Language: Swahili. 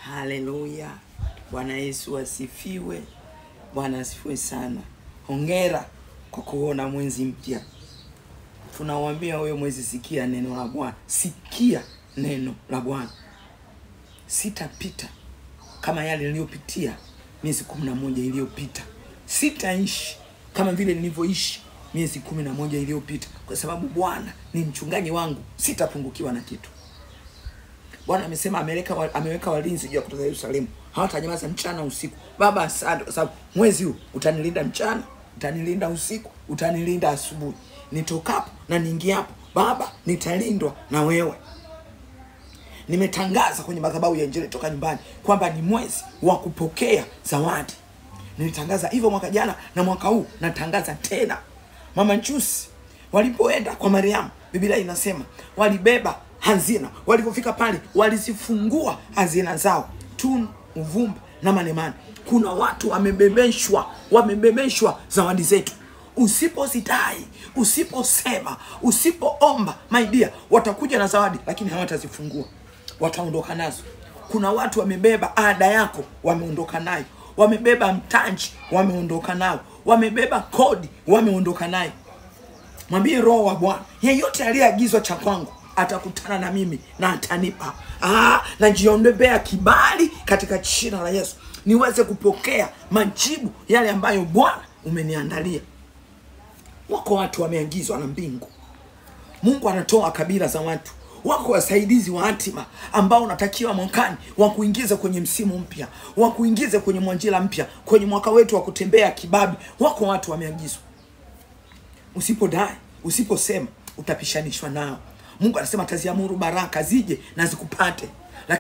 Haleluya. Bwana Yesu asifiwe. Bwana asifiwe sana. Hongera kwa kuona mwezi mpya. Tunawaambia wewe mwezi, sikia neno la Bwana. Sikia neno la Bwana. Sitapita kama yale niliyopitia miezi 11 iliyopita. Sitaishi kama vile nilivyoishi miezi 11 iliyopita, kwa sababu Bwana ni mchungaji wangu, sitapungukiwa na kitu. Bwana amesema ameweka walinzi juu ya kutoka Yerusalemu, hawatanyamaza mchana usiku. Baba, asante kwa sababu mwezi huu utanilinda mchana, utanilinda usiku, utanilinda asubuhi. Nitokapo na niingiapo, Baba, nitalindwa na wewe. Nimetangaza kwenye madhabahu ya Injili Toka Nyumbani kwamba ni mwezi wa kupokea zawadi. Nilitangaza hivyo mwaka jana na mwaka huu natangaza tena. Mama Nchusi walipoenda kwa Mariamu, Biblia inasema walibeba hazina. Walipofika pale walizifungua hazina zao, tunu, uvumba na manemane. Kuna watu wamebebeshwa zawadi zetu. Usipozitai, usiposema, usipoomba, my dear, watakuja na zawadi lakini hawatazifungua, wataondoka nazo. Kuna watu wamebeba ada yako, wameondoka nayo. Wamebeba mtaji, wameondoka nao. Wamebeba kodi, wameondoka nayo. Mwambie Roho wa Bwana, yeyote aliyeagizwa cha kwangu atakutana na mimi na atanipa. Najiombea kibali katika jina la Yesu, niweze kupokea majibu yale ambayo Bwana umeniandalia. Wako watu wameagizwa na mbingu. Mungu anatoa kabila za watu. Wako wasaidizi wa hatima ambao unatakiwa mwakani wakuingize kwenye msimu mpya, wakuingize kwenye mwanjila mpya, kwenye mwaka wetu wa kutembea kibabi. Wako watu wameagizwa. Usipodai, usiposema, utapishanishwa nao. Mungu anasema ataziamuru baraka zije na zikupate.